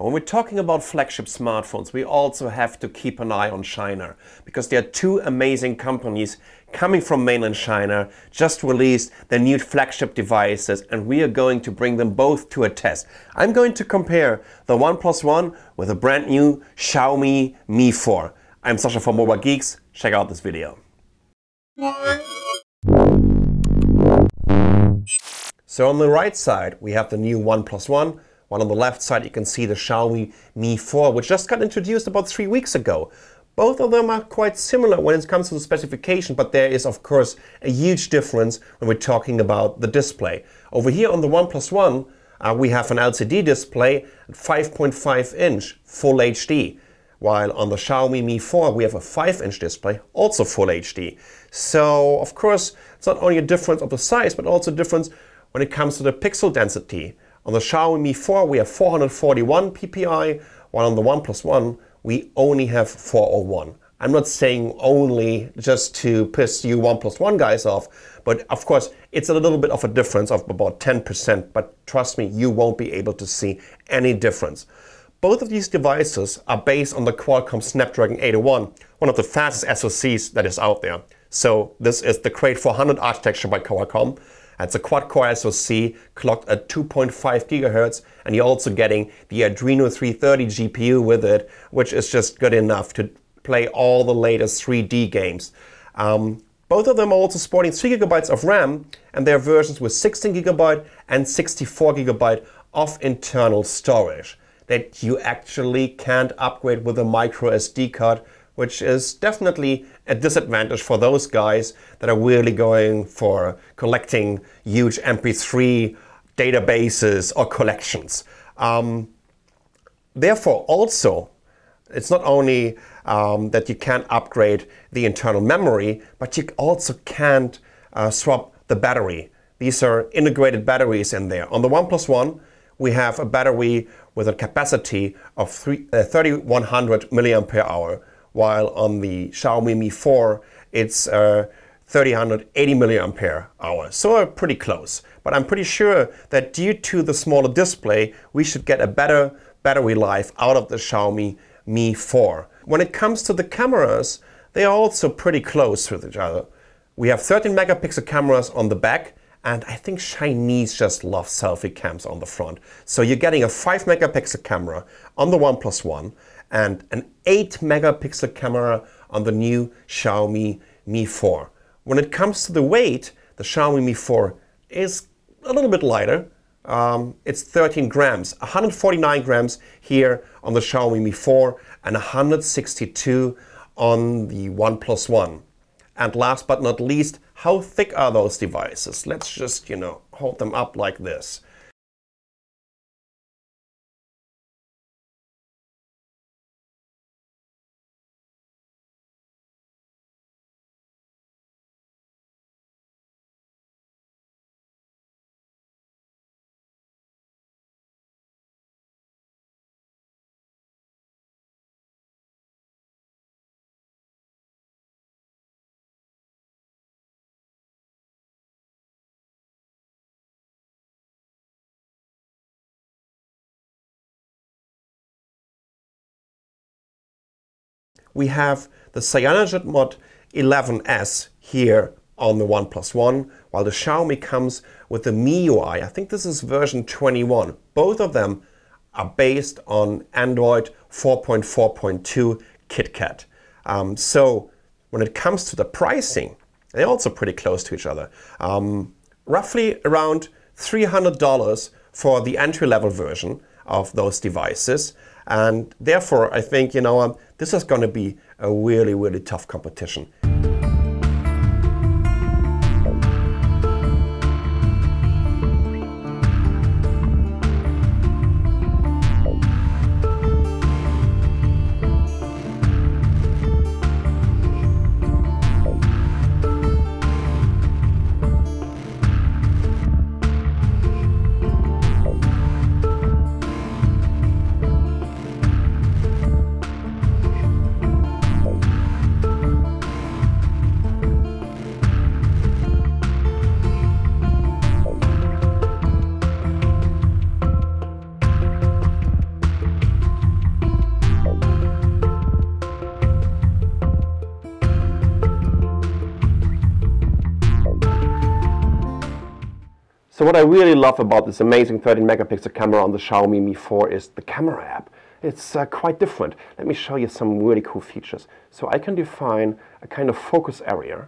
When we're talking about flagship smartphones, we also have to keep an eye on China, because there are two amazing companies coming from mainland China, just released their new flagship devices, and we are going to bring them both to a test. I'm going to compare the OnePlus One with a brand new Xiaomi Mi 4. I'm Sasha from Mobile Geeks. Check out this video. So on the right side, we have the new OnePlus One. While on the left side you can see the Xiaomi Mi 4, which just got introduced about 3 weeks ago. Both of them are quite similar when it comes to the specification, but there is of course a huge difference when we're talking about the display. Over here on the OnePlus One, we have an LCD display at 5.5 inch Full HD, while on the Xiaomi Mi 4 we have a 5-inch display, also Full HD. So of course it's not only a difference of the size, but also a difference when it comes to the pixel density. On the Xiaomi Mi 4 we have 441 ppi, while on the OnePlus One we only have 401. I'm not saying only just to piss you OnePlus One guys off, but of course it's a little bit of a difference of about 10%, but trust me, you won't be able to see any difference. Both of these devices are based on the Qualcomm Snapdragon 801, one of the fastest SoCs that is out there. So this is the Crate 400 architecture by Qualcomm. It's a quad-core SoC clocked at 2.5 GHz, and you're also getting the Adreno 330 GPU with it, which is just good enough to play all the latest 3D games. Both of them are also sporting 3 GB of RAM, and there are versions with 16 GB and 64 GB of internal storage that you actually can't upgrade with a micro SD card, which is definitely a disadvantage for those guys that are really going for collecting huge MP3 databases or collections. Therefore, also, it's not only that you can't upgrade the internal memory, but you also can't swap the battery. These are integrated batteries in there. On the OnePlus One, we have a battery with a capacity of 3100 mAh. While on the Xiaomi Mi 4 it's 3080 mAh. So pretty close. But I'm pretty sure that due to the smaller display, we should get a better battery life out of the Xiaomi Mi 4. When it comes to the cameras, they are also pretty close with each other. We have 13 megapixel cameras on the back, and I think Chinese just love selfie cams on the front. So you're getting a 5 megapixel camera on the OnePlus One and an 8 megapixel camera on the new Xiaomi Mi 4. When it comes to the weight, the Xiaomi Mi 4 is a little bit lighter. It's 13 grams, 149 grams here on the Xiaomi Mi 4 and 162 on the OnePlus One. And last but not least, how thick are those devices? Let's just, hold them up like this. We have the CyanogenMod 11S here on the OnePlus One, while the Xiaomi comes with the MIUI. I think this is version 21. Both of them are based on Android 4.4.2 KitKat. So when it comes to the pricing, they're also pretty close to each other. Roughly around $300 for the entry-level version of those devices. And therefore, I think, this is going to be a really, really tough competition. So what I really love about this amazing 13 megapixel camera on the Xiaomi Mi 4 is the camera app. It's quite different. Let me show you some really cool features. So I can define a kind of focus area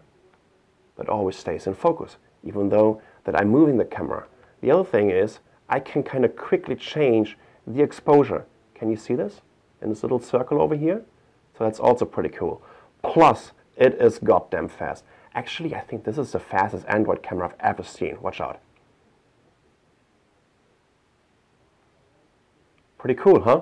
that always stays in focus, even though that I'm moving the camera. The other thing is I can kind of quickly change the exposure. Can you see this in this little circle over here? So that's also pretty cool. Plus, it is goddamn fast. Actually, I think this is the fastest Android camera I've ever seen. Watch out. Pretty cool, huh?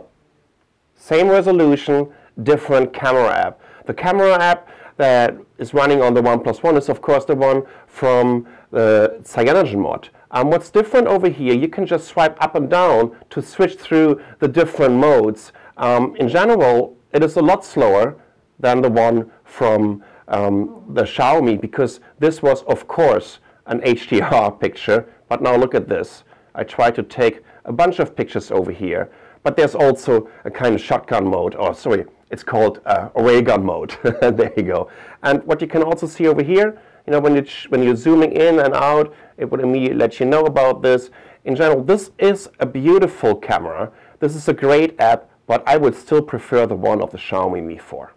Same resolution, different camera app. The camera app that is running on the OnePlus One is of course the one from the Cyanogen mod. What's different over here, you can just swipe up and down to switch through the different modes. In general, it is a lot slower than the one from the Xiaomi, because this was of course an HDR picture, but now look at this. I try to take a bunch of pictures over here. But there's also a kind of shotgun mode, or sorry, it's called a ray gun mode. There you go. And what you can also see over here, you know, when you're zooming in and out, it would immediately let you know about this. In general, this is a beautiful camera. This is a great app, but I would still prefer the one of the Xiaomi Mi 4.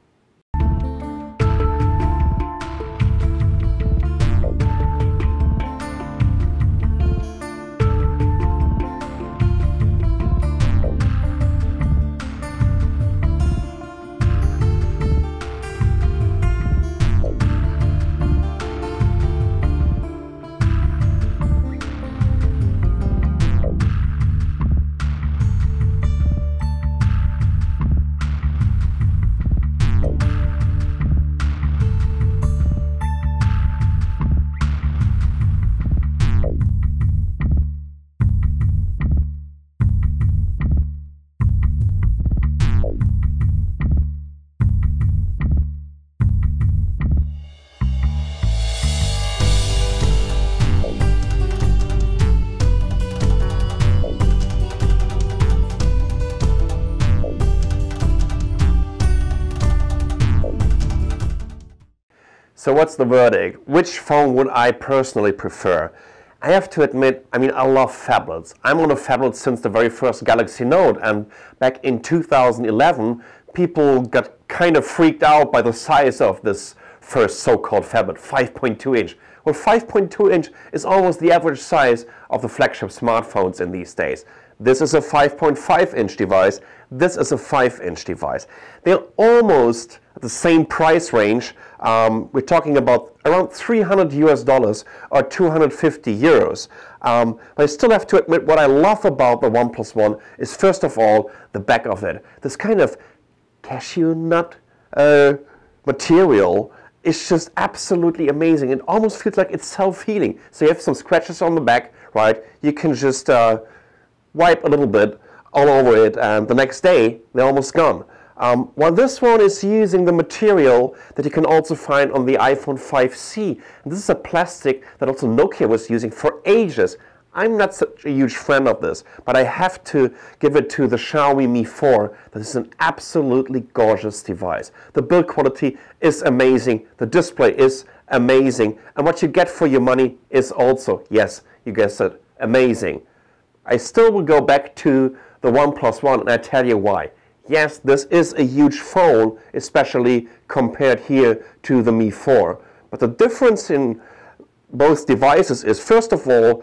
So what's the verdict? Which phone would I personally prefer? I have to admit, I love phablets. I'm on a phablet since the very first Galaxy Note, and back in 2011, people got kind of freaked out by the size of this first so-called phablet, 5.2 inch. Well, 5.2 inch is almost the average size of the flagship smartphones in these days. This is a 5.5 inch device. This is a 5-inch device. They're almost at the same price range. We're talking about around $300 US or 250 euros. But I still have to admit, what I love about the OnePlus One is first of all the back of it. This kind of cashew nut material is just absolutely amazing. It almost feels like it's self-healing. So you have some scratches on the back, right? You can just wipe a little bit all over it, and the next day they're almost gone. While this one is using the material that you can also find on the iPhone 5C. And this is a plastic that also Nokia was using for ages. I'm not such a huge fan of this, but I have to give it to the Xiaomi Mi 4. This is an absolutely gorgeous device. The build quality is amazing, the display is amazing, and what you get for your money is also, yes, you guessed it, amazing. I still will go back to the OnePlus One, and I tell you why. Yes, this is a huge phone, especially compared here to the Mi 4. But the difference in both devices is, first of all,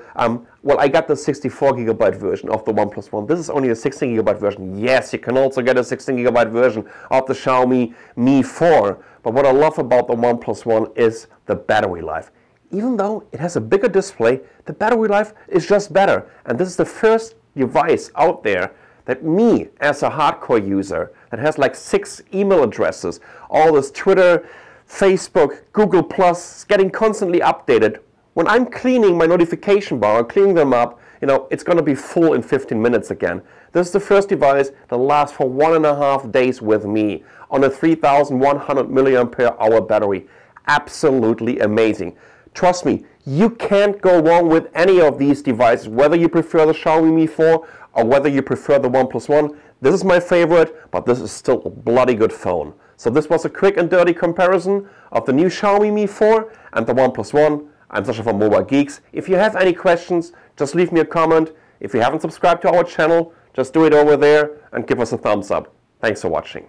well, I got the 64GB version of the OnePlus One. This is only a 16GB version. Yes, you can also get a 16GB version of the Xiaomi Mi 4. But what I love about the OnePlus One is the battery life. Even though it has a bigger display, the battery life is just better. And this is the first device out there that me, as a hardcore user, that has like 6 email addresses, all this Twitter, Facebook, Google+, getting constantly updated. When I'm cleaning my notification bar, cleaning them up, you know, it's going to be full in 15 minutes again. This is the first device that lasts for 1.5 days with me on a 3100 mAh battery. Absolutely amazing. Trust me, you can't go wrong with any of these devices, whether you prefer the Xiaomi Mi 4 or whether you prefer the OnePlus One. This is my favorite, but this is still a bloody good phone. So this was a quick and dirty comparison of the new Xiaomi Mi 4 and the OnePlus One. I'm Sasha from Mobile Geeks. If you have any questions, just leave me a comment. If you haven't subscribed to our channel, just do it over there and give us a thumbs up. Thanks for watching.